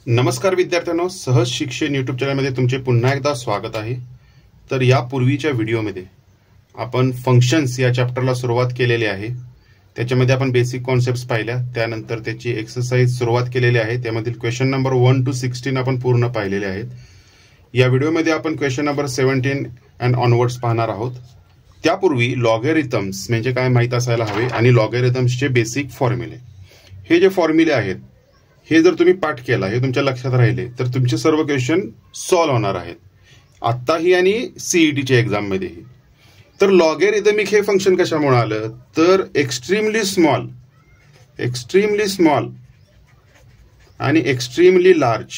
नमस्कार विद्यार्थ्यांनो, सहज शिक्षण यूट्यूब चॅनलमध्ये तुमचे पुन्हा एकदा स्वागत आहे। तर या पूर्वीच्या व्हिडिओमध्ये आपण फंक्शन्स या चॅप्टरला सुरुवात केलेली आहे। त्याच्यामध्ये आपण बेसिक कॉन्सेप्ट्स पाहिल्या, त्यानंतर त्याची एक्सरसाइज सुरुवात केलेली आहे। त्यामधील क्वेश्चन नंबर 1 to 16 आपण पूर्ण पाहिलेले आहेत। या व्हिडिओमध्ये आपण क्वेश्चन नंबर 17 अँड ऑनवर्ड्स पाहणार आहोत। त्यापूर्वी लॉगॅरिथम्स म्हणजे काय माहित असायला हवे आणि लॉगॅरिथम्सचे बेसिक फॉर्म्युले। हे जे फॉर्म्युले आहेत हे जर तुम्ही पाठ केला, हे तुमच्या लक्षात राहिले तर तुमचे सर्व क्वेश्चन सॉल्व्ह होणार आहेत, आत्ताही आणि सीईटीच्या एक्झाम मध्येही। तर लॉगॅरिथमिक हे फंक्शन कशामुळे आलं तर एक्स्ट्रीमली स्मॉल आणि एक्स्ट्रीमली लार्ज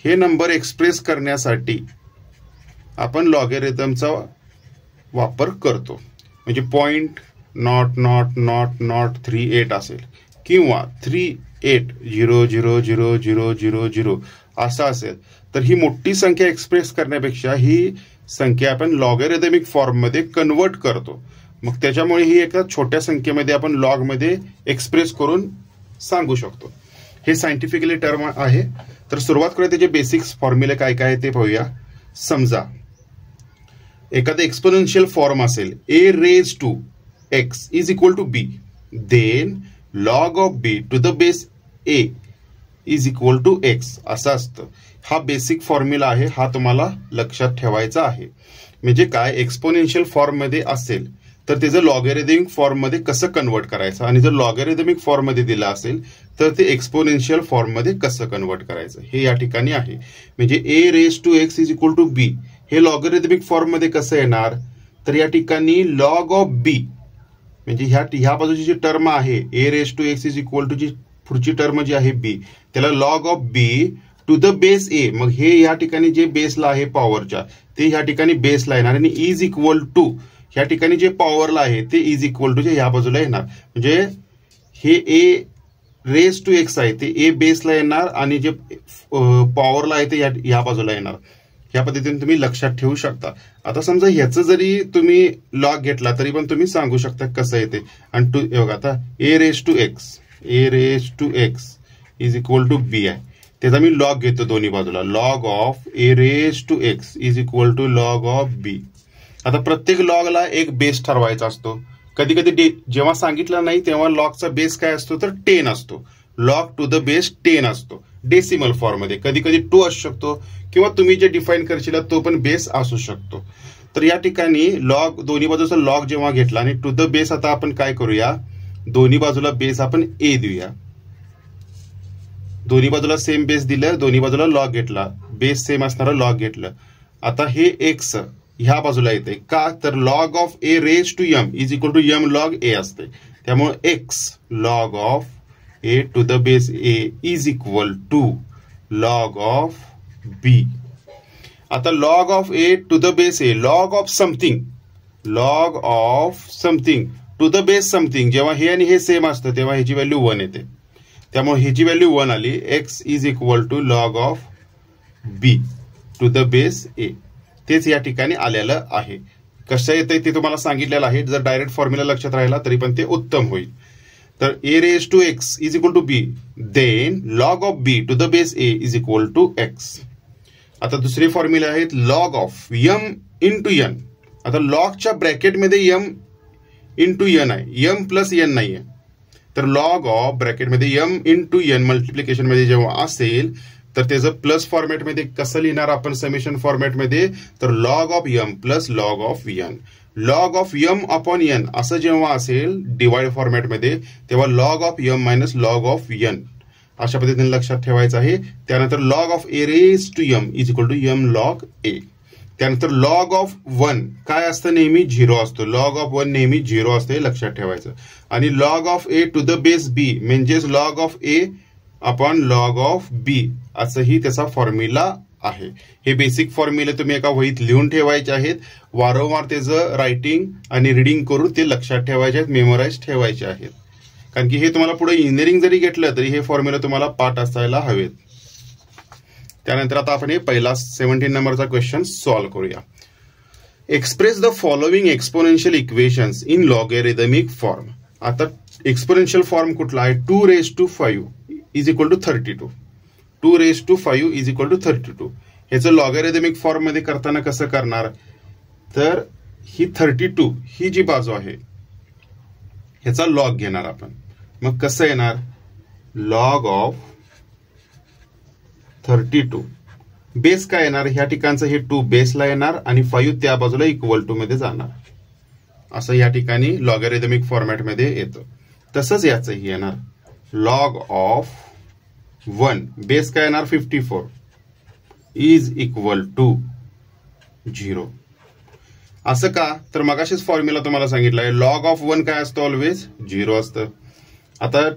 हे नंबर एक्सप्रेस करण्यासाठी आपण लॉगॅरिथमचा वापर करतो। म्हणजे 0.000038 असेल किंवा 38000000 असं असेल, तर ही मोठी संख्या एक्सप्रेस करण्यापेक्षा ही संख्या आपण लॉगॅरिथमिक फॉर्म मध्ये कन्वर्ट करतो। मग त्याच्यामुळे ही एका छोट्या संख्येमध्ये आपण लॉग मध्ये एक्सप्रेस करून सांगू शकतो। हे सायंटिफिकली टर्म आहे। तर सुरुवात करूया त्याचे बेसिक्स फॉर्म्युले काय काय ते पाहूया। समजा एखादा एक्सपोनेन्शियल फॉर्म असेल a raised to x is equal to b, then log of b to the base a is equal to x असं असतं। हा बेसिक फॉर्म्युला आहे, हा तुम्हाला लक्षात ठेवायचा आहे। म्हणजे काय, एक्सपोनेन्शियल फॉर्म मध्ये असेल तर त्याचं लॉगॅरिथमिक फॉर्म मध्ये कसं कन्वर्ट करायचं, आणि जर लॉगॅरिथमिक फॉर्म मध्ये दिलं असेल तर ते एक्सपोनेन्शियल फॉर्म मध्ये कसं कन्वर्ट करायचं हे या ठिकाणी आहे। म्हणजे a raised to x is equal to b हे लॉगॅरिथमिक फॉर्म मध्ये कसं येणार, तर या ठिकाणी लॉग ऑफ b म्हणजे ह्या बाजूची जी टर्म आहे a raised to x is equal to जी पुढची टर्म जी आहे b, त्याला log of b to the base a, मग हे या ठिकाणी जे बेसला आहे पॉवरच्या ते ह्या ठिकाणी बेसला येणार, आणि इज इक्वल टू ह्या ठिकाणी जे पॉवरला आहे ते इज इक्वल टू ह्या बाजूला येणार। म्हणजे हे a रेज टू x आहे ते a बेसला येणार आणि जे पॉवरला आहे ते ह्या बाजूला येणार। ह्या पद्धतीने तुम्ही लक्षात ठेवू शकता। आता समजा ह्याचं जरी तुम्ही लॉग घेतला तरी पण तुम्ही सांगू शकता कसं येते। आणि बघा आता a raise to x is equal to b आहे, त्याचा मी लॉग घेतो दोन्ही बाजूला। Log of a raise to x is equal to log of b। आता प्रत्येक लॉगला एक बेस ठरवायचा असतो। कधी कधी जेव्हा सांगितलं नाही तेव्हा लॉगचा बेस काय असतो तर 10 असतो। लॉग टू द बेस 10 असतो डेसिमल फॉर्म मध्ये, कधी कधी 2 असू शकतो किंवा तुम्ही जे डिफाईन करशील तो पण बेस असू शकतो। तर या ठिकाणी लॉग दोन्ही बाजूचा लॉग जेव्हा घेतला आणि टू द बेस, आता आपण काय करूया, दोन्ही बाजूला बेस आपण a देऊया। दोन्ही बाजूला सेम बेस दिलं, दोन्ही बाजूला लॉग घेतला, बेस सेम असणारा लॉग घेतलं। आता हे x ह्या बाजूला येते का, तर log of a raise to m is equal to m log a असते। त्यामुळे x log of a to the base a is equal to log of b। आता log of a to the base a, log of something to the base something, जेव्हा हे आणि हे same असतं तेव्हा ह्याची व्हॅल्यू 1 येते। त्यामुळे ह्याची व्हॅल्यू 1 आली, x is equal to log of b to the base a। तेच या ठिकाणी आलेलं आहे। कसं येतंय ते तुम्हाला सांगितलेलं आहे, जर डायरेक्ट फॉर्म्युला लक्षात राहिला तरी पण ते उत्तम होईल। तर a raise to x is equal to b, then log of b to the base a is equal to x। आता दुसरे फॉर्म्युले आहेत log of m into n। आता लॉगच्या ब्रॅकेटमध्ये m इंटू n आहे, m प्लस n नाही आहे। तर लॉग ऑफ ब्रॅकेटमध्ये m इंटू n मल्टिप्लिकेशन मध्ये जेव्हा असेल तर त्याचं प्लस फॉर्मॅटमध्ये कसं लिहिणार आपण समेशन फॉर्मॅटमध्ये, तर log of m plus log of n। Log of m upon n असं जेव्हा असेल डिवाइड फॉर्मॅटमध्ये तेव्हा log of m minus log of n अशा पद्धतीने लक्षात ठेवायचं आहे। त्यानंतर log of a raise to m is equal to m log a। त्यानंतर लॉग ऑफ 1 काय असतं, नेहमी 0 असतो। लॉग ऑफ 1 नेहमी 0 असते, लक्षात ठेवायचं। आणि log of a to the base b म्हणजेच log of a upon log of b असंही त्याचा फॉर्म्युला आहे। हे बेसिक फॉर्म्युले तुम्ही एका वहीत लिहून ठेवायचे आहेत, वारंवार त्याचं रायटिंग आणि रिडिंग करून ते लक्षात ठेवायचे आहेत, मेमोराइज ठेवायचे आहेत। कारण की हे तुम्हाला पुढे इंजिनिअरिंग जरी घेतलं तरी हे फॉर्म्युला तुम्हाला पाठ असायला हवेत। त्यानंतर आता आपण हे पहिला 17 नंबरचा क्वेश्चन सॉल्व्ह करूया। Express the following exponential equations in logarithmic form. आता एक्सपोनेन्शियल फॉर्म कुठला आहे, 2 raise to 5 is equal to 32। 2⁵ is equal to 32. ह्याचं लॉगॅरिथमिक फॉर्म मध्ये करताना कसं करणार, तर ही 32 ही जी बाजू आहे ह्याचा लॉग घेणार आपण. मग कसं येणार, लॉग ऑफ 32 बेस काय येणार, ह्या ठिकाणचं हे 2 बेसला येणार आणि 5 त्या बाजूला इक्वल टू मध्ये जाणार. असं या ठिकाणी लॉगॅरिथमिक फॉर्मॅट मध्ये येतं. तसंच याचंही येणार, लॉग ऑफ 1 बेस काय येणार 54 इज इक्वल टू 0. असं का, तर मगाशीच फॉर्म्युला तुम्हाला सांगितलंय, लॉग ऑफ 1 काय असतं, ऑलवेज 0 असतं. आता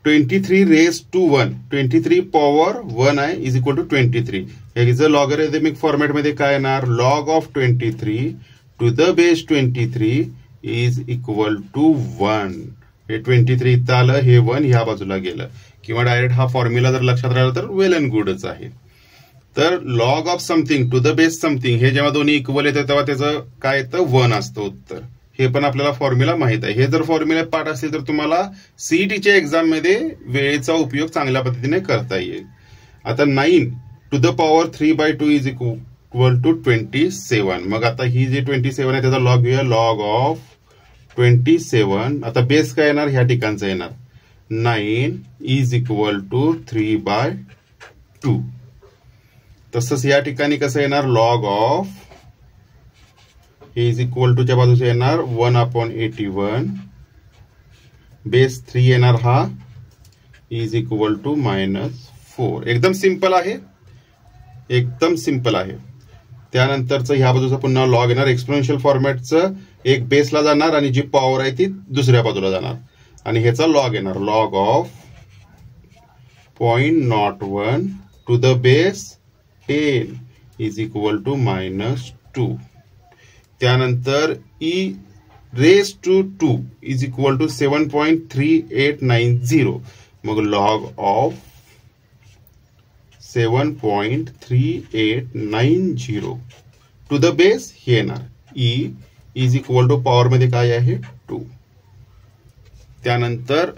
23⁻1 23 पॉवर 1 आहे इज इक्वल टू 23. ह्याचं लॉगॅरिथमिक फॉर्मॅट मध्ये काय येणार, log of 23 to the base 23 is equal to 1. हे 23 इथं आलं, हे 1 ह्या बाजूला गेलं, किंवा डायरेक्ट हा फॉर्म्युला जर लक्षात राहिला तर वेल अँड गुडच आहे. तर log of something to the base something हे जेव्हा दोन्ही इक्वल येतं तेव्हा त्याचं काय येतं, 1 असतं उत्तर. हे पण आपल्याला फॉर्म्युला माहित आहे. हे जर फॉर्म्युला पाठ असेल तर तुम्हाला सीईटीच्या एक्झाम मध्ये वेळेचा उपयोग चांगल्या पद्धतीने करता येईल. आता 9 to the power 3/2 is equal to 27. मग आता ही जी 27 आहे त्याचा लॉग घेऊया, लॉग ऑफ 27. आता बेस काय येणार, ह्या ठिकाणचा येणार 9 इज इक्वल टू 3/2. तसंच या ठिकाणी कसं येणार, लॉग ऑफ हे इज इक्वल टूच्या बाजूचे येणार 1/81. बेस 3 येणार हा इज इक्वल टू -4. एकदम सिंपल आहे, एकदम सिंपल आहे. त्यानंतरचं ह्या बाजूचं पुन्हा लॉग येणार, एक्सपोनेन्शियल फॉर्मॅटचं एक बेसला जाणार आणि जी पॉवर आहे ती दुसऱ्या बाजूला जाणार आणि ह्याचा लॉग येणार, log of 0.01 to the base 10 is equal to -2. त्यानंतर e⁻² इज इक्वल टू 7.3890. मग log of 7.3890 to the base हे येणार, e is equal to power मध्ये काय आहे 2. त्यानंतर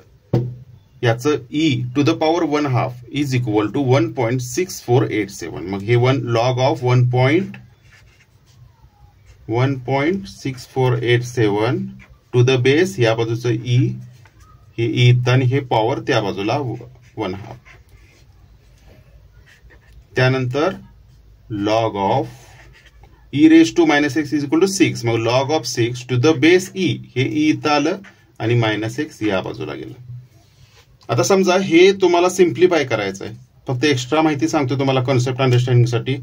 याचं e to the power 1/2 is equal to 1.6487. मग हे log of 1.6487 to the base या बाजूचं e, हे e आणि हे पॉवर त्या बाजूला 1/2. त्यानंतर log of e⁻⁻x is equal to 6. मग log of 6 to the base e, हे e इथं आलं आणि -x या बाजूला गेलं. आता समजा हे तुम्हाला सिम्प्लिफाय करायचं आहे, फक्त एक्स्ट्रा माहिती सांगतो तुम्हाला कॉन्सेप्ट अंडरस्टँडिंगसाठी.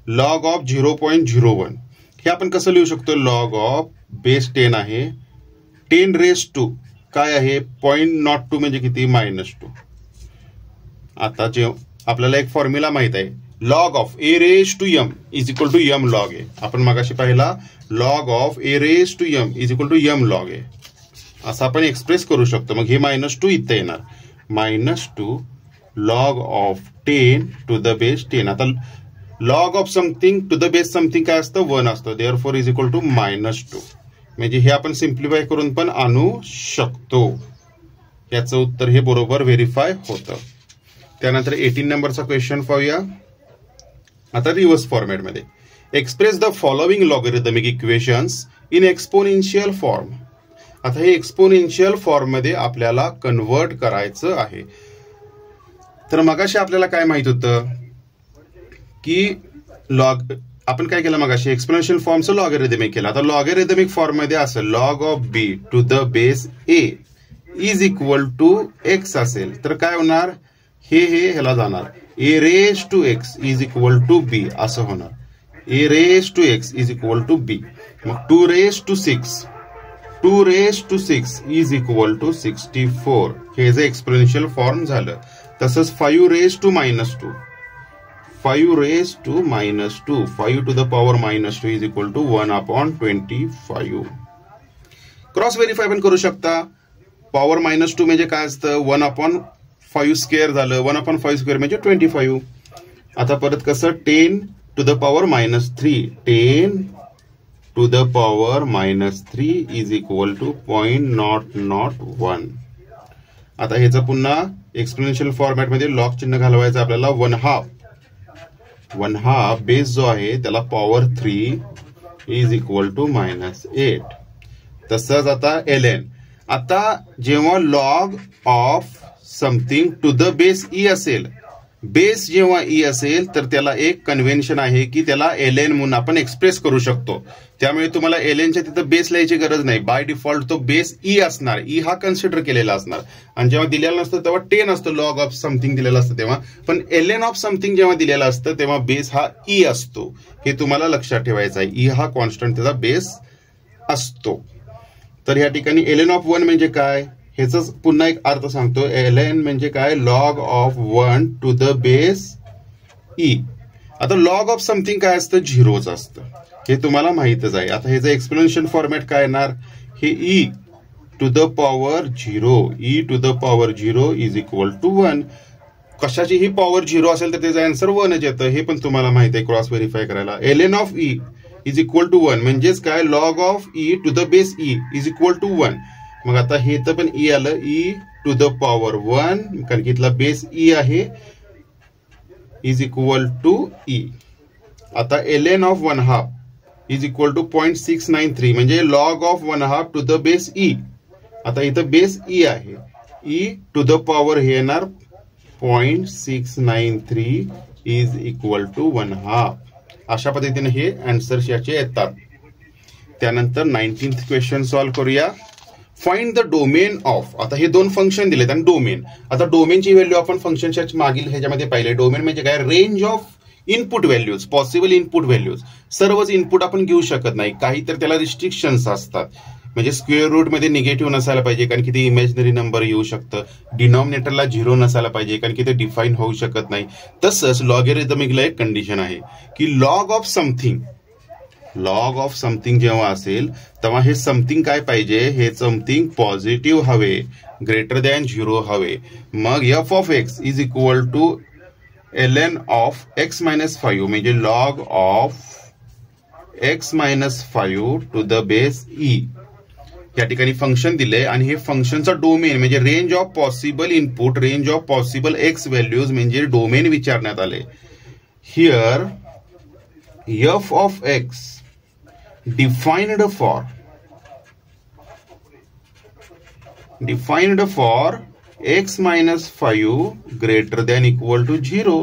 लॉग ऑफ 0.01 हे आपण कसं लिहू शकतो, लॉग ऑफ बेस 10 आहे, 10⁻² काय आहे 0.02 म्हणजे किती -2. आता जे आपल्याला एक फॉर्म्युला माहित आहे, log of a⁻m is equal to m log a. आपण मगाशी पाहिला, log of a⁻m is equal to m log a असं आपण एक्सप्रेस करू शकतो. मग हे -2 इथं येणार, -2 log of 10 to the base 10. आता log of something to the base something काय असतं, 1 असतं, देअरफॉर इज इक्वल टू -2. म्हणजे हे आपण सिम्प्लिफाय करून पण आणू शकतो. याचं उत्तर हे बरोबर व्हेरीफाय होतं. त्यानंतर 18 नंबरचा क्वेश्चन पाहूया. आता रिव्हर्स फॉर्मॅटमध्ये, express the following logarithmic equations in exponential form. आता हे एक्सपोनेन्शियल फॉर्म मध्ये आपल्याला कन्वर्ट करायचं आहे. तर मगाशी आपल्याला काय माहित होतं की आपण काय केलं मगाशी, एक्सपोनेन्शियल फॉर्मचं लॉगॅरिथमिक केलं. आता लॉगॅरिथमिक फॉर्म मध्ये असं, log of b to the base a is equal to x असेल तर काय होणार, हे ह्याला जाणार, a⁻x is equal to b असं होणार, a⁻x is equal to b. मग 2⁻6 इज इक्वल टू 64. हे जे एक्सपोनेन्शियल फॉर्म झालं. तसंच 5⁻2 5 to the power -2 is equal to 1/25. Cross verify पण करू शकता. पॉवर -2 म्हणजे काय असतं, 1/5² झालं, 1/5² म्हणजे 25. आता परत कसं, 10 to the power -3 10 to the power -3 is equal to 0.001. आता ह्याचं पुन्हा एक्सपोनेन्शियल फॉर्मॅटमध्ये लॉग चिन्ह घालवायचं आपल्याला. 1/2 बेस जो आहे त्याला पॉवर 3 इज इक्वल टू -8. तसंच आता ln. आता जेव्हा log of something to the base e असेल, बेस जेव्हा ई असेल तर त्याला एक कन्व्हेन्शन आहे की त्याला ln म्हणून आपण एक्सप्रेस करू शकतो. त्यामुळे तुम्हाला lnच्या तिथं बेस लिहायची गरज नाही. बाय डिफॉल्ट तो बेस ई असणार. ई हा कन्सिडर केलेला असणार. आणि जेव्हा दिलेला नसतं तेव्हा 10 असतं. लॉग ऑफ समथिंग दिलेलं असतं तेव्हा. पण ln ऑफ समथिंग जेव्हा दिलेला असतं तेव्हा बेस हा ई असतो. हे तुम्हाला लक्षात ठेवायचं आहे. ई हा कॉन्स्टंट त्याचा बेस असतो. तर या ठिकाणी ln ऑफ 1 म्हणजे काय, ह्याचा पुन्हा एक अर्थ सांगतो. ln म्हणजे काय, log of 1 to the base e. आता लॉग ऑफ समथिंग काय असतं, 0च असतं. हे तुम्हाला माहितच आहे. आता ह्याचं एक्सपोनेन्शियल फॉर्मॅट काय येणार, हे e to the power 0. E to the power 0 is equal to 1. कशाची ही पॉवर 0 असेल तर त्याचं आन्सर 1च येतं. हे पण तुम्हाला माहित आहे क्रॉस व्हेरीफाय करायला. ln of e is equal to 1 म्हणजेच काय, log of e to the base e is equal to 1. मग आता हे तर पण ई आलं, ई टू द पॉवर 1 कारण की इथला बेस ई आहे, इज इक्वल टू ई. आता ln of 1/2 is equal to 0.693 म्हणजे log of 1/2 to the base e. आता इथं बेस ई आहे, ई टू द पॉवर हे येणार 0.693 इज इक्वल टू 1/2. अशा पद्धतीने हे आन्सर्स याचे येतात. त्यानंतर 19th क्वेश्चन सॉल्व्ह करूया. Find the domain of. आता हे दोन फंक्शन दिलेत आणि डोमेन. आता डोमेनची व्हॅल्यू आपण फंक्शनच्या मागील ह्याच्यामध्ये पाहिले. डोमेन म्हणजे काय, range of input values, possible input values. सर्वच इनपुट आपण घेऊ शकत नाही. काही तर त्याला रिस्ट्रिक्शन्स असतात. म्हणजे स्क्वेअर रूट मध्ये निगेटिव्ह नसायला पाहिजे कारण की ते इमॅजिनरी नंबर येऊ शकतं. डिनॉमिनेटरला 0 नसायला पाहिजे कारण की ते डिफाईन होऊ शकत नाही. तसंच लॉगॅरिथमिकला एक कंडिशन आहे की लॉग ऑफ समथिंग जेव्हा असेल तेव्हा हे समथिंग काय पाहिजे, हे समथिंग पॉझिटिव्ह हवे, ग्रेटर दॅन 0 हवे. मग f of x is equal to ln of x - 5 म्हणजे log of x - 5 to the base e. या ठिकाणी फंक्शन दिले आणि हे फंक्शनचा डोमेन म्हणजे range of possible input, range of possible x values म्हणजे डोमेन विचारण्यात आले. Here f of x defined for x minus 5 greater than equal to 0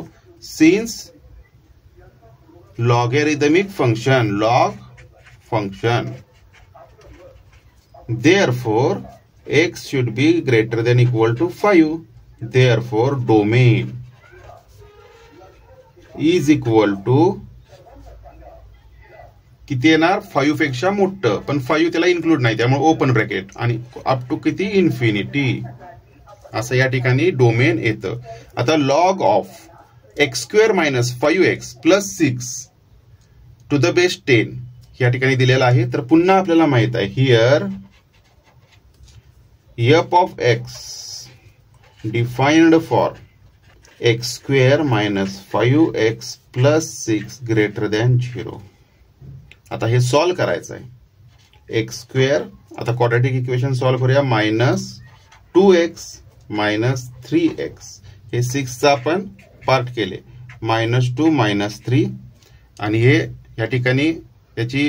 since logarithmic function, log function. Therefore x should be greater than equal to 5. Therefore domain is equal to किती येणार, 5 पेक्षा मोठं, पण 5 त्याला include नाही त्यामुळे open bracket आणि up to किती, इन्फिनिटी. असं या ठिकाणी डोमेन येतं. आता log of x² - 5x + 6 to the base 10 या ठिकाणी दिलेला आहे. तर पुन्हा आपल्याला माहित आहे here f of x defined for x² - 5x + 6 greater than 0. आता हे सॉल्व्ह करायचं आहे. x², आता क्वाड्रॅटिक इक्वेशन सॉल्व्ह करूया. -2x - 3x हे 6चा आपण पार्ट केले. -2 - 3 आणि हे या ठिकाणी याची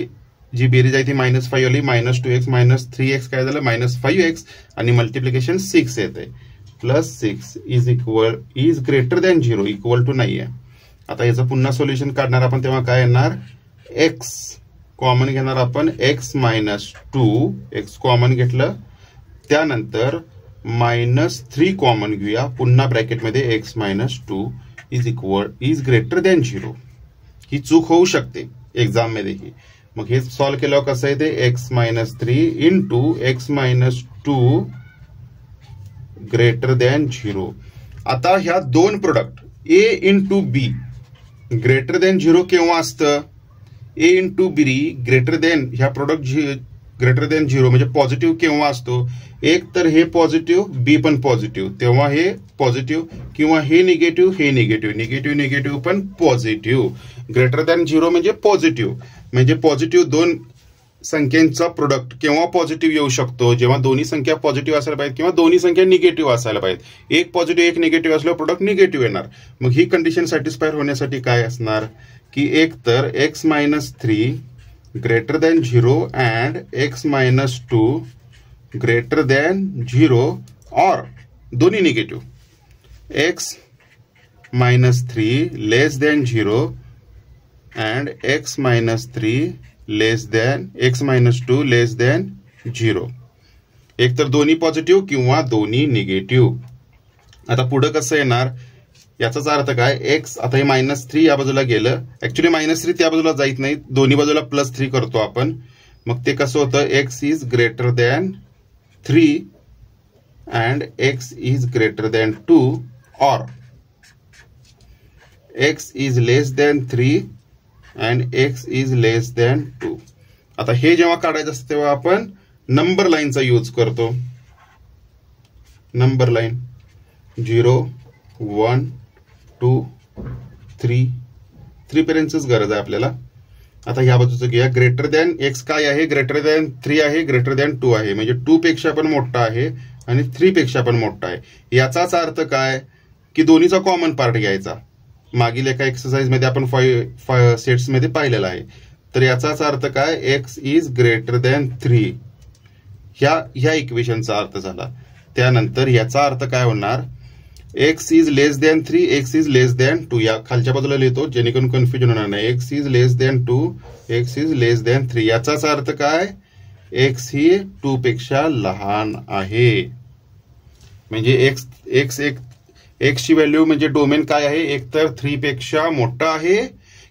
जी बेरीज आहे ती -5 आली. -2x - 3x काय झालं, -5x आणि मल्टिप्लिकेशन 6 येते. +6 is greater than 0 equal to नाही आहे. आता याचं पुन्हा सोल्युशन काढणार आपण तेव्हा काय येणार, x कॉमन घेणार आपण, x - 2 x कॉमन घेतलं. त्यानंतर -3 कॉमन घेऊया. पुन्हा ब्रॅकेटमध्ये x - 2 इज ग्रेटर दॅन 0. ही चूक होऊ शकते एक्झाम मध्ये ही. मग हे सॉल्व्ह केल्यावर कसं आहे ते, x - 3 into x - 2 greater than 0. आता ह्या दोन product a into b greater than 0 केव्हा असतं, a into be greater than ह्या प्रोडक्ट ग्रेटर दॅन 0 म्हणजे पॉझिटिव्ह केव्हा असतो, एक तर हे पॉझिटिव्ह बी पण पॉझिटिव्ह तेव्हा हे पॉझिटिव्ह, किंवा हे निगेटिव्ह हे निगेटिव्ह, निगेटिव्ह पण पॉझिटिव्ह. ग्रेटर दॅन 0 म्हणजे पॉझिटिव्ह, म्हणजे पॉझिटिव्ह दोन संख्यांचा प्रोडक्ट केव्हा पॉझिटिव्ह येऊ शकतो, जेव्हा दोन्ही संख्या पॉझिटिव्ह असायला पाहिजे किंवा दोन्ही संख्या निगेटिव्ह असायला पाहिजे. एक पॉझिटिव्ह एक निगेटिव्ह असल्यावर प्रोडक्ट निगेटिव्ह येणार. मग ही कंडिशन सॅटिस्फाय होण्यासाठी काय असणार की एक तर x-3 greater than 0 and x-2 greater than 0 or दोन्ही negative. x-3 less than 0 and x-3 less than x-2 less than 0. एक तर दोन्ही पॉझिटिव्ह किंवा दोन्ही निगेटिव्ह. आता पुढे कसं येणार याचाच अर्थ काय, एक्स आता हे -3 या बाजूला गेलं, ऍक्च्युली -3 त्या बाजूला जात नाही, दोन्ही बाजूला +3 करतो आपण. मग ते कसं होतं, x is greater than 3 and x is greater than 2 or x is less than 3 and x is less than 2. आता हे जेव्हा काढायचं असतं तेव्हा आपण नंबर लाईनचा यूज करतो. नंबर लाईन 0 1 2 3 पर्यंतच गरज आहे आपल्याला. आता ह्या बाजूचं घ्या, ग्रेटर दॅन एक्स काय आहे, ग्रेटर दॅन 3 आहे, ग्रेटर दॅन 2 आहे, म्हणजे 2 पेक्षा पण मोठा आहे आणि 3 पेक्षा पण मोठा आहे. याचाच अर्थ काय की दोन्हीचा कॉमन पार्ट घ्यायचा. मागील एका एक्सरसाइज मध्ये आपण 5 सेट्स मध्ये पाहिलेला आहे. तर याचाच अर्थ काय, एक्स इज ग्रेटर दॅन 3 ह्या इक्वेशनचा अर्थ झाला. त्यानंतर याचा अर्थ काय होणार, x is less than 3 x is less than 2. या खालच्या बाजूला लिहितो जेणेकरून कन्फ्युजन होणार नाही. X is less than 2 x is less than 3. याचाच अर्थ काय, एक्स ही 2 पेक्षा लहान आहे. म्हणजे एक्स ची व्हॅल्यू म्हणजे डोमेन काय आहे, एकतर 3 पेक्षा मोठा आहे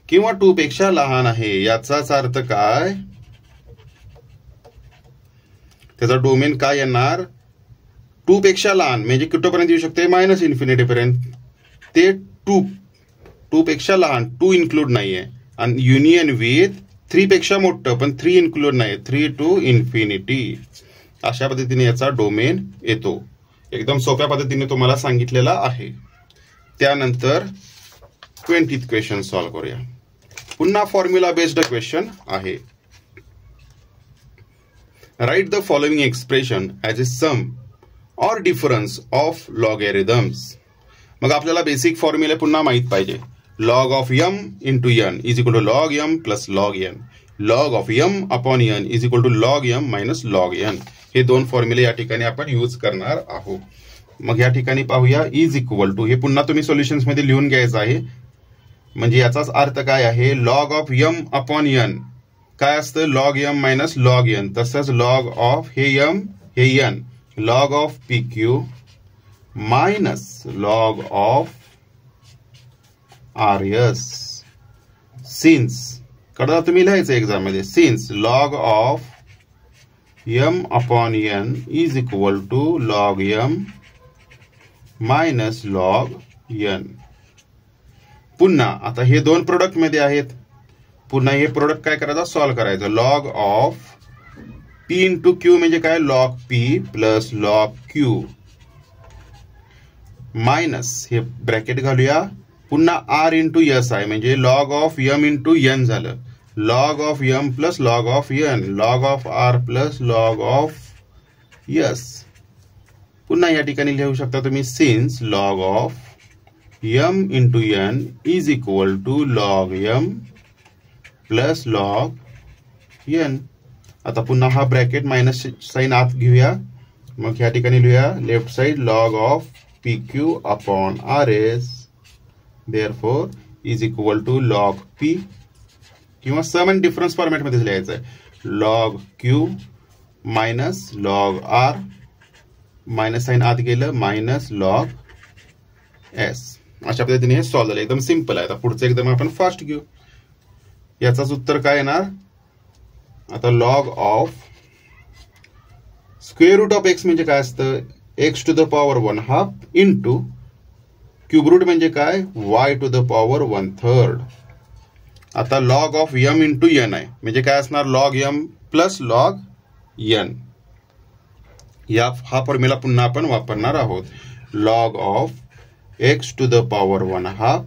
किंवा 2 पेक्षा लहान आहे. याचाच अर्थ काय, त्याचा डोमेन काय येणार, 2 पेक्षा लहान म्हणजे कुठपर्यंत येऊ शकते, -∞ पर्यंत. ते 2 पेक्षा लहान, 2 इन्क्लूड नाहीये. आणि युनियन विथ 3 पेक्षा मोठं पण 3 इन्क्लूड नाही, 3 to ∞. अशा पद्धतीने याचा डोमेन येतो. एकदम सोप्या पद्धतीने तुम्हाला सांगितलेला आहे. त्यानंतर 20th क्वेश्चन सॉल्व्ह करूया. पुन्हा फॉर्म्युला बेस्ड क्वेश्चन आहे. Write the following expression as a sum or difference of logarithms. मग आपल्याला बेसिक फॉर्म्युला पुन्हा माहित पाहिजे. Log of m into n is equal to log m plus log n. Log of m upon n is equal to log m minus log n. हे दोन फॉर्म्युले या ठिकाणी आपण यूज करणार आहोत. मग या ठिकाणी पाहूया, इज इक्वल टू हे पुन्हा तुम्ही सोल्युशन्स मध्ये लिहून घ्यायचं आहे. म्हणजे याचाच अर्थ काय आहे, log of m upon n काय असतं, log m minus log n. तसंच लॉग ऑफ हे m हे n, log of pq minus log of rs. Since कडा तुम्ही लिहायचं एक्झाम मध्ये, since log of m upon n is equal to log m minus log n. पुन्हा आता हे दोन प्रोडक्ट मध्ये आहेत. पुन्हा हे प्रोडक्ट काय करायचं, सॉल्व्ह करायचं. Log of p into q म्हणजे काय, log p plus log q minus हे ब्रॅकेट घालूया. पुन्हा r इंटू s आहे म्हणजे log of m into n झालं. Log of m plus log of n, log of r plus log of s. पुन्हा या ठिकाणी लिहू शकता तुम्ही, since log of m into n is equal to log m plus log n. आता पुन्हा हा ब्रॅकेट मायनस साइन आत घेऊया. मग या ठिकाणी लिहूया left side log of pq upon rs therefore is equal to log p किंवा सम अँड डिफरन्स फॉर्मॅट मध्ये लिहायचं आहे. Log q minus log r minus sign आत गेलं मायनस लॉग s. अशा पद्धतीने हे सॉल्व्ह झालं. एकदम सिंपल आहे. आता पुढचं एकदम आपण फास्ट घेऊ. याचाच उत्तर काय येणार, आता log of square root of x म्हणजे काय असतं, x to the power 1/2 into cube root म्हणजे काय, वाय टू द पॉवर 1/3. आता log of m into n आहे म्हणजे काय असणार, log m plus log n. हा फॉर्म्युला पुन्हा आपण वापरणार आहोत. Log of x to the power 1/2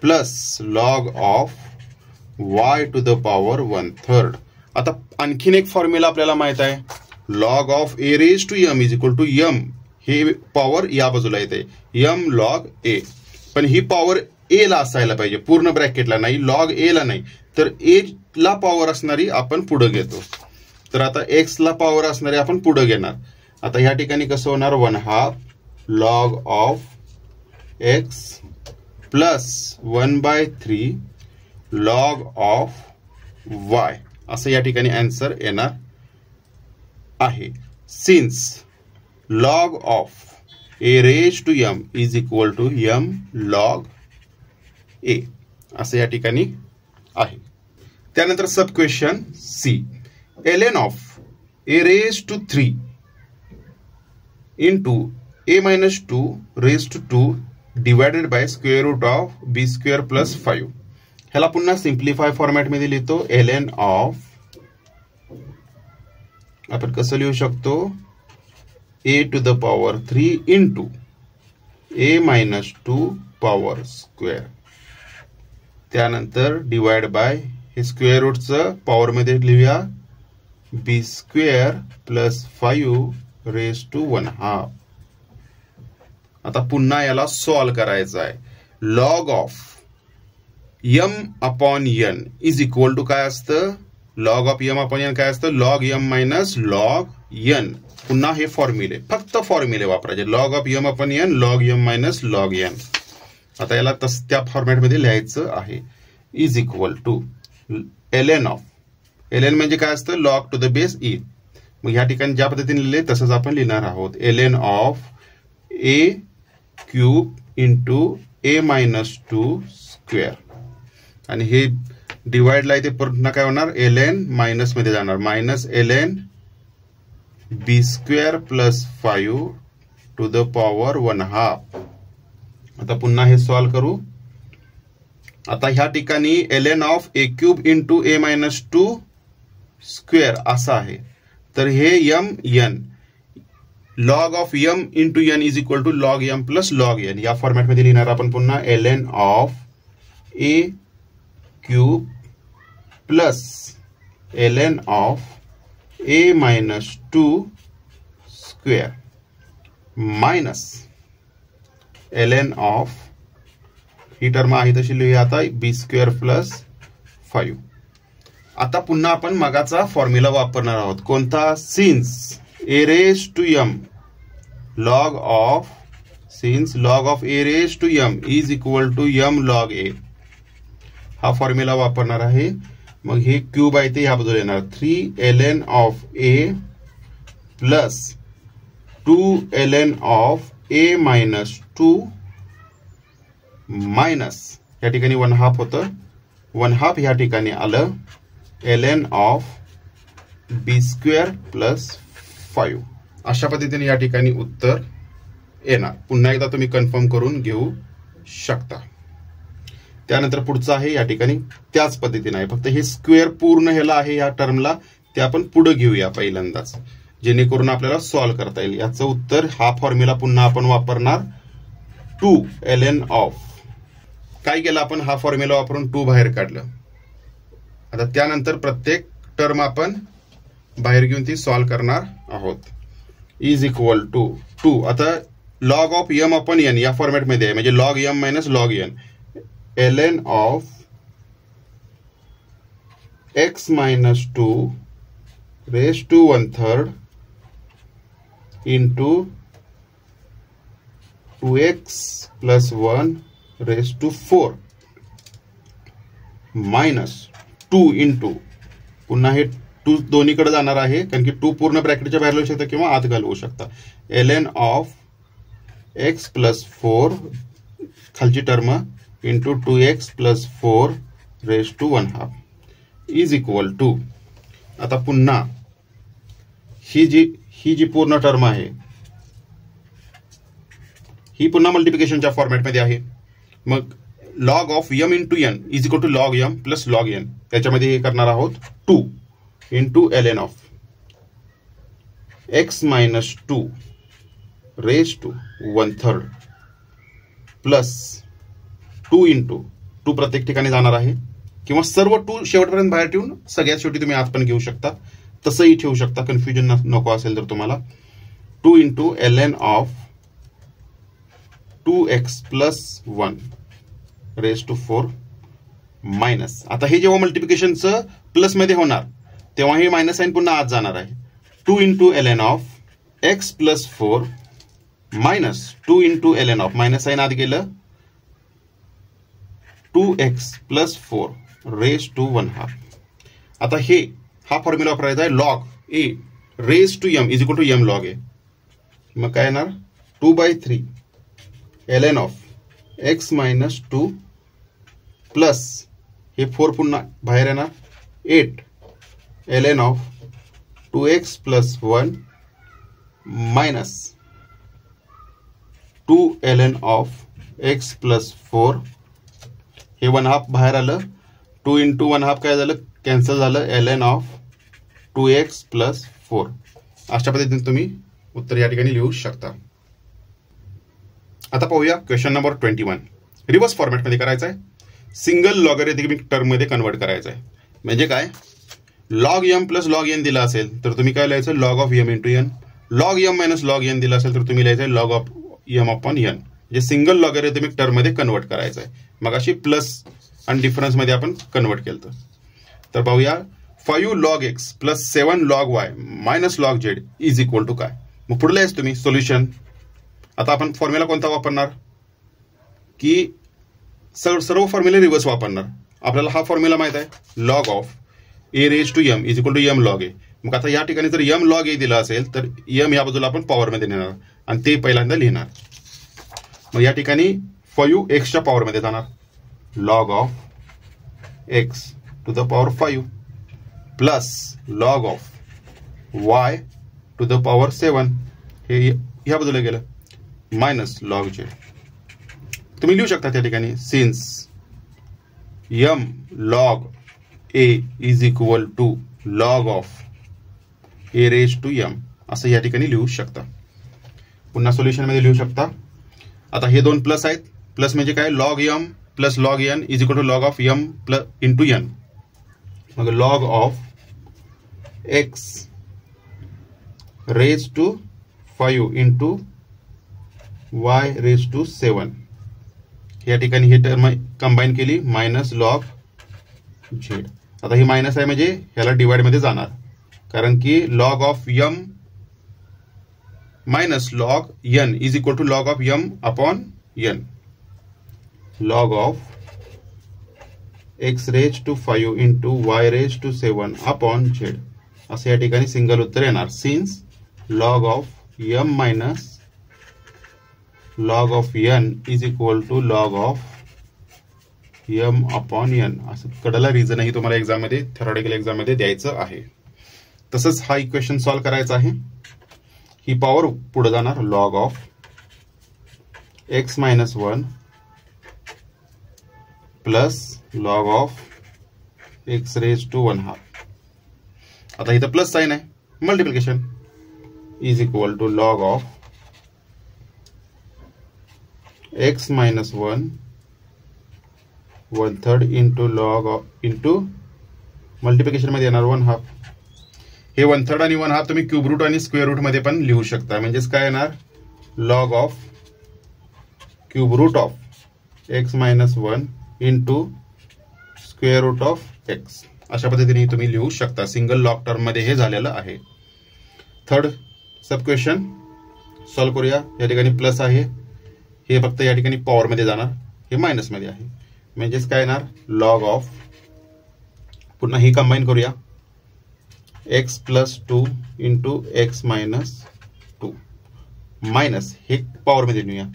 plus log of y to the power 1/3. आता आणखीन एक फॉर्म्युला आपल्याला माहित आहे, log of a raise to m is equal to m, हे पॉवर या बाजूला येते एम लॉग ए, पण ही पॉवर ए ला असायला पाहिजे, पूर्ण ब्रॅकेटला नाही, लॉग ए ला नाही, तर ए ला पॉवर असणारी आपण पुढे घेतो. तर आता एक्स ला पॉवर असणारी आपण पुढे घेणार. आता ह्या ठिकाणी कसं होणार, 1/2 log of x plus 1/3 log of y, असं या ठिकाणी आन्सर येणार आहे. Since log of a raise to m is equal to m log a, असं या ठिकाणी आहे. त्यानंतर sub question c, ln of a raise to 3 into a minus 2 raised to 2 divided by square root of b square plus 5. ह्याला पुन्हा simplify format मध्ये लिहितो, ln of आपण कसं लिहू शकतो, a to the power 3 into a minus 2 power square, त्यानंतर divide by हे स्क्वेअर रूटचं पॉवर मध्ये लिहूया b square plus 5 raise to 1/2. आता पुन्हा याला सॉल्व करायचं आहे. Log of m upon n is equal to काय असतं, log of m upon n काय असतं, log m minus log n. पुन्हा हे फॉर्म्युले, फक्त फॉर्म्युले वापरायचे, log of m upon n, log m minus log n. आता याला त्या फॉर्मॅटमध्ये लिहायचं आहे, is equal to ln of, ln म्हणजे काय असतं, log to the base e. मग ह्या ठिकाणी ज्या पद्धतीने लिहिले तसंच आपण लिहिणार आहोत, ln of a cube into a minus 2 square, आणि हे डिवाइडला इथे पुन्हा काय होणार, ln मायनस मध्ये जाणार, minus ln b square plus 5 to the power 1/2. आता पुन्हा हे सॉल्व करू. आता ह्या ठिकाणी ln of a cube into a minus 2 square असं आहे, तर हे m n, log of m into n is equal to log m plus log n, या फॉर्मॅट मध्ये लिहिणार आपण पुन्हा, ln of a cube plus ln of a minus 2 square minus ln of, ही टर्म आहे तशी लिहूया आता, बी स्क्वेअर प्लस 5. आता पुन्हा आपण मगाचा फॉर्म्युला वापरणार आहोत, कोणता, since a raise to m log of, since log of a raise to m is equal to m log a, हा फॉर्म्युला वापरणार आहे. मग हे क्यूब आहे ते ह्या बाजूला येणार, 3 ln of a plus 2 ln of a minus 2 minus, या ठिकाणी 1/2 होतं, 1/2 ह्या ठिकाणी आलं ln of b square plus 5. अशा पद्धतीने या ठिकाणी उत्तर येणार. पुन्हा एकदा तुम्ही कन्फर्म करून घेऊ शकता. त्यानंतर पुढचं आहे या ठिकाणी त्याच पद्धतीने आहे, फक्त हे स्क्वेअर पूर्ण ह्याला आहे या टर्मला, ते आपण पुढे घेऊया पहिल्यांदाच, जेणेकरून आपल्याला सॉल्व करता येईल. याचं उत्तर, हा फॉर्म्युला पुन्हा आपण वापरणार, 2 ln ऑफ, काय केलं आपण, हा फॉर्म्युला वापरून 2 बाहेर काढलं. आता त्यानंतर प्रत्येक टर्म आपण बाहेर घेऊन ती सॉल्व करणार आहोत, इज इक्वल टू 2. आता log of m upon n या फॉर्मॅट मध्ये आहे, म्हणजे log m minus log n, ln of x minus 2 raise to 1/3 into 2x plus 1 raise to 4 minus 2 into, पुन्हा हे 2 दोन्हीकडे जाणार आहे, कारण की 2 पूर्ण ब्रॅकेटच्या बाहेर लिहू शकता किंवा आत घालवू शकता, ln ऑफ एक्स प्लस 4 खालची term into 2x plus 4 raise to 1/2 is equal to, आता पुन्हा ही जी पूर्ण टर्म आहे ही पुन्हा मल्टिप्लिकेशनच्या फॉर्मॅटमध्ये आहे. मग log of m into n is equal to log m plus log n, त्याच्यामध्ये हे करणार आहोत 2 into ln of x minus 2 raise to 1/3 plus 2 into 2 प्रत्येक ठिकाणी जाणार आहे, किंवा सर्व 2 शेवटपर्यंत बाहेर ठेवून सगळ्यात शेवटी तुम्ही आत पण घेऊ शकता, तसंही ठेवू शकता. कन्फ्युजन नको असेल तर तुम्हाला 2 into ln of 2x plus 1 raise to 4 minus. आता हे जेव्हा मल्टिप्लिकेशनचं प्लस मध्ये होणार तेव्हा हे मायनस साइन पुन्हा आत जाणार आहे. 2 into ln of x plus 4 minus 2 into ln of minus sign आत गेलं 2x प्लस 4 रेज टू 1/2. आता हा फॉर्म्युला वापरायचा आहे log a raise to m is equal to m log a. मग काय येणार 2/3 ln of x minus 2 plus हे 4 पुन्हा बाहेर येणार 8 ln of 2x plus 1 minus 2 ln of x plus 4. हे 1/2 बाहेर आलं 2 इंटू 1/2 काय झालं कॅन्सल झालं ln ऑफ 2x प्लस 4. अशा पद्धतीने तुम्ही उत्तर या ठिकाणी लिहू शकता. आता पाहूया क्वेश्चन नंबर 21. रिव्हर्स फॉर्मॅटमध्ये करायचं आहे. सिंगल लॉगॅरिथमिक टर्म मध्ये कन्वर्ट करायचं आहे. म्हणजे काय log m plus log n दिला असेल तर तुम्ही काय लिहायचं log of m into n. Log m minus log n दिला असेल तर तुम्ही लिहायचं log of m upon n. जे सिंगल लॉगॅरिथमिक टर्म मध्ये कन्वर्ट करायचं आहे. मग अशी प्लस आणि डिफरन्स मध्ये आपण कन्वर्ट केलं. तर पाहूया 5 log x plus 7 log y minus log z is equal to काय. मग पुढे लिहायचं तुम्ही सोल्युशन. आता आपण फॉर्म्युला कोणता वापरणार की सर्व फॉर्म्युले रिव्हर्स वापरणार. आपल्याला हा फॉर्म्युला माहित आहे log of a raise to m is equal to m log a. मग आता या ठिकाणी जर m लॉग ए दिला असेल तर m या बाजूला आपण पॉवरमध्ये नेणार आणि ते पहिल्यांदा लिहिणार. मग या ठिकाणी 5 x च्या पॉवरमध्ये जाणार log of x to the power 5 plus log of y to the power 7 हे या बाजूला गेलं मायनस लॉग z. तुम्ही लिहू शकता त्या ठिकाणी since m log a is equal to log of a raise to m असं या ठिकाणी लिहू शकता. पुन्हा सोल्युशन मध्ये लिहू शकता. आता हे दोन प्लस आहेत. प्लस म्हणजे काय log m plus log n is equal to log of m plus into n. मग log of x raise to 5 into y raise to 7 या ठिकाणी हे टर्म कंबाईन केली मायनस लॉग z. आता ही मायनस आहे म्हणजे ह्याला डिवाइड मध्ये जाणार कारण की log of m minus log n is equal to log of m upon n. Log of x raise to 5 into y raise to 7 upon z असं या ठिकाणी सिंगल उत्तर येणार. Since log of m minus log of n is equal to log of m upon n. असं कडला रिझनही तुम्हाला exam मध्ये theoretical exam मध्ये द्यायचं आहे. तसंच हा इक्वेशन सॉल्व्ह करायचा आहे. ही पॉवर पुढे जाणार log of x minus 1 plus log of x raise to 1/2. आता इथं प्लस साइन आहे multiplication is equal to log of x minus 1/3 into log of into multiplication मध्ये येणार 1/2. हे 1/3 आणि 1/2 तुम्ही क्यूब रूट आणि स्क्वेअर रूट मध्ये पण लिहू शकता. म्हणजेच काय येणार log of cube root of x minus 1 into square root of x. अशा पद्धतीने तुम्ही लिहू शकता. सिंगल लॉग टर्म मध्ये हे झालेलं आहे. थर्ड सब क्वेश्चन सॉल्व्ह करूया. या ठिकाणी प्लस आहे हे फक्त या ठिकाणी पॉवर मध्ये जाणार हे मायनस मध्ये आहे. म्हणजेच काय येणार लॉग ऑफ पुन्हा ही कंबाईन करूया x plus 2 into x minus 2 minus हे पॉवर मध्ये नेऊया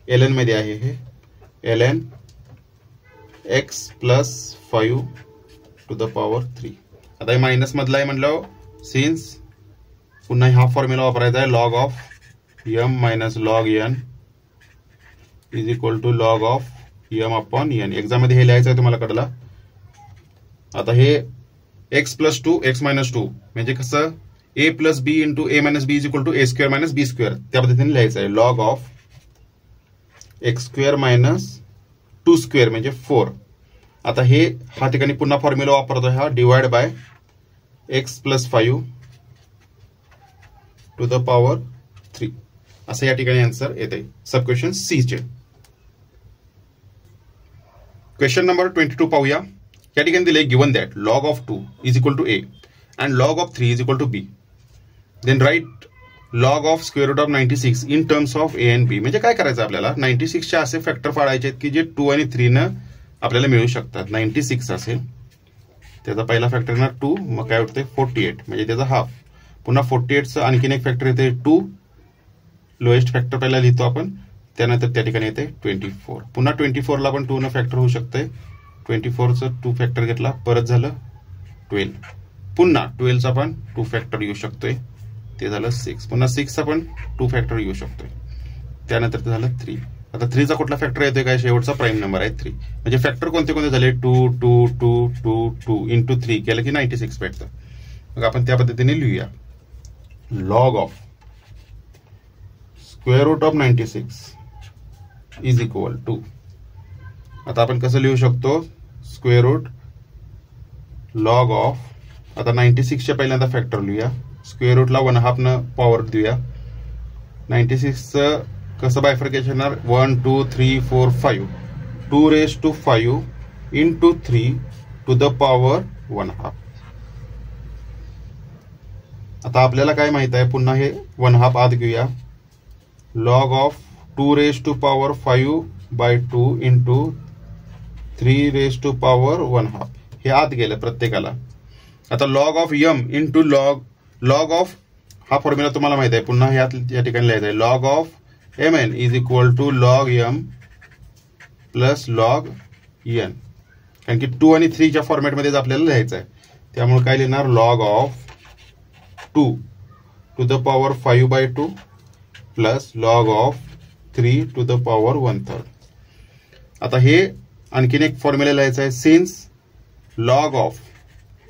ln मध्ये आहे हे ln x plus 5 to the power 3. आता हे मायनस मधला आहे म्हणलं सिन्स पुन्हा हा फॉर्म्युला वापरायचा आहे log of m minus log n is equal to log of m upon n. Exam मध्ये हे लिहायचं आहे तुम्हाला कडला. आता हे x प्लस 2 x मायनस 2 म्हणजे कसं a plus b into a minus b is equal to a square minus b square त्या पद्धतीने लिहायचं आहे. Log of x square minus 2 square म्हणजे 4 आता हा ठिकाणी पुन्हा फॉर्म्युला वापरतोय, हा divide by x + 5 to the power 3 असं या ठिकाणी आन्सर येते सब क्वेश्चन सी चे. क्वेश्चन नंबर 22 पाहूया. या ठिकाणी दिले given that log of 2 is equal to a and log of 3 is equal to b. Then write log of square root of 96 in terms of a and b. म्हणजे काय करायचं आपल्याला, 96 चे असे फॅक्टर फाळायचे आहेत की जे 2 आणि 3 न आपल्याला मिळू शकतात. 96 असेल त्याचा पहिला फॅक्टर येणार 2, मग काय होते 48 म्हणजे त्याचा हाफ. पुन्हा 48चं आणखीन एक फॅक्टर येते 2, लोएस्ट फॅक्टर पहिला लिहितो आपण, त्यानंतर त्या ठिकाणी येते 24. पुन्हा 24 ला पण 2 न फॅक्टर होऊ शकते. 24चं 2 फॅक्टर घेतला, परत झालं 12. पुन्हा 12चा पण 2 फॅक्टर येऊ शकतोय, ते झालं 6. पुन्हा 6चा पण 2 फॅक्टर येऊ शकतोय, त्यानंतर ते झालं 3. आता 3चा कुठला फॅक्टर येतोय, काय शेवटचा प्राईम नंबर आहे 3. म्हणजे फॅक्टर कोणते कोणते झाले 2 2 2 2 2 इंटू 3 केलं की 96 भेटतं. मग आपण त्या पद्धतीने लिहूया. Log of square root of 96 is equal to, आता आपण कसं लिहू शकतो, स्क्वेअर रूट लॉग ऑफ, आता 96च्या पहिल्यांदा फॅक्टर लिहूया, स्क्वेअर रूटला 1/2 न पॉवर देऊया. 96चं कसं बायफर्केशन येणार, 1 2 3 4 5 2 raised to 5 into 3 to the power 1/2. आता आपल्याला काय माहित आहे, पुन्हा हे 1/2 आत घेऊया. Log of 2 raised to power 5/2 into 3 raised to power 1/2 हे आत गेलं प्रत्येकाला. आता log of m into log of, हा फॉर्म्युला तुम्हाला माहित आहे, पुन्हा या ठिकाणी लिहायचा आहे. Log of mn is equal to log m plus log n, कारण की 2 आणि 3च्या फॉर्मॅटमध्येच आपल्याला लिहायचं आहे. त्यामुळे काय लिहिणार, log of 2 to the power 5/2 plus log of 3 to the power 1/3. आता हे आणखीन एक फॉर्म्युला लिहायचा आहे, since log of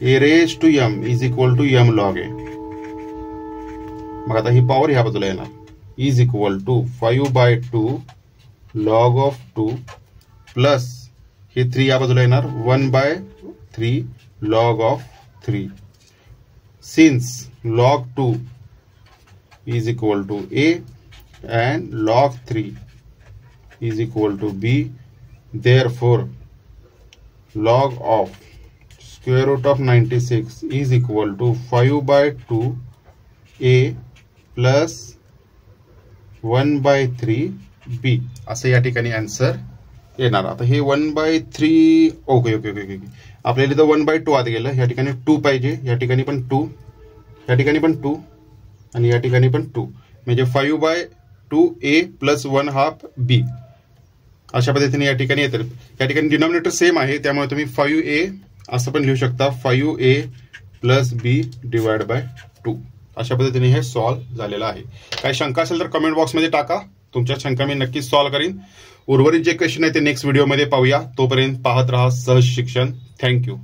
a raised to m is equal to m log a. मग आता ही पॉवर ह्या बाजूला येणार, is equal to 5/2 log of 2 plus हे 3 या बाजूला येणार 1/3 log of 3. Since log 2 is equal to a and log 3 is equal to b, therefore log of square root of 96 is equal to 5/2 a plus 1/3 b असं या ठिकाणी answer येणार. आता हे 1/3 ओके ओके ओके ओके आपल्याला इथं 1/2 आत गेलं, या ठिकाणी 2 पाहिजे, या ठिकाणी पण 2, या ठिकाणी पण 2 आणि या ठिकाणी पण 2, म्हणजे 5/2 a प्लस 1/2 b अशा पद्धतीने या ठिकाणी येतं. या ठिकाणी डिनॉमिनेटर सेम आहे, त्यामुळे तुम्ही 5a असं पण लिहू शकता, 5a plus b divide by 2. अशा पद्धतीने हे सॉल्व्ह झालेलं आहे. काही शंका असेल तर कमेंट बॉक्समध्ये टाका, तुमच्या शंका मी नक्कीच सॉल्व्ह करीन. उर्वरित जे क्वेश्चन आहे ते नेक्स्ट व्हिडिओमध्ये पाहूया. तोपर्यंत पाहत राहा सहज शिक्षण. थँक्यू.